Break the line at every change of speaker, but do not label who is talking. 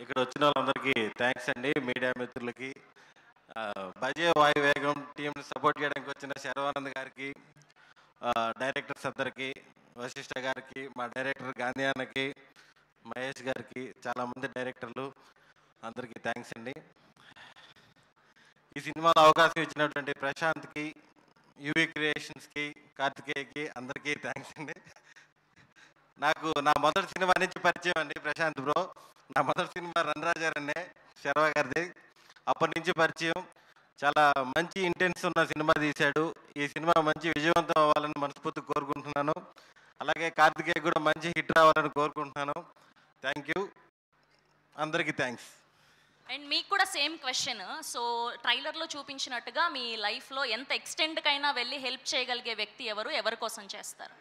ఇక్కడ వచ్చిన వాళ్ళందరికీ థ్యాంక్స్ అండి, మీడియా మిత్రులకి. బజే వాయువేగం టీంని సపోర్ట్ చేయడానికి వచ్చిన శర్వానంద్ గారికి, డైరెక్టర్స్ అందరికీ, వశిష్ఠ గారికి, మా డైరెక్టర్ గాంధీ అన్నకి, మహేష్ గారికి, చాలామంది డైరెక్టర్లు అందరికీ థ్యాంక్స్ అండి. ఈ సినిమాలో అవకాశం ఇచ్చినటువంటి ప్రశాంత్కి, యూవీ క్రియేషన్స్కి, కార్తికేయకి అందరికీ థ్యాంక్స్ అండి. నాకు నా మొదటి సినిమా నుంచి పరిచయం అండి ప్రశాంత్ బ్రో. నా మొదటి సినిమా రణరాజారన్నే, శర్వా గారిది. అప్పటి నుంచి పరిచయం. చాలా మంచి ఇంటెన్స్ ఉన్న సినిమా తీశాడు. ఈ సినిమా మంచి విజయవంతం అవ్వాలని మనస్ఫూర్తిగా కోరుకుంటున్నాను. అలాగే కార్తికేయ కూడా మంచి హిట్ రావాలని కోరుకుంటున్నాను. థ్యాంక్ యూ, అందరికీ థ్యాంక్స్.
అండ్ మీకు కూడా సేమ్ క్వశ్చన్. సో ట్రైలర్లో చూపించినట్టుగా మీ లైఫ్లో ఎంత ఎక్స్టెండ్కైనా వెళ్ళి హెల్ప్ చేయగలిగే వ్యక్తి ఎవరు, ఎవరి కోసం చేస్తారు?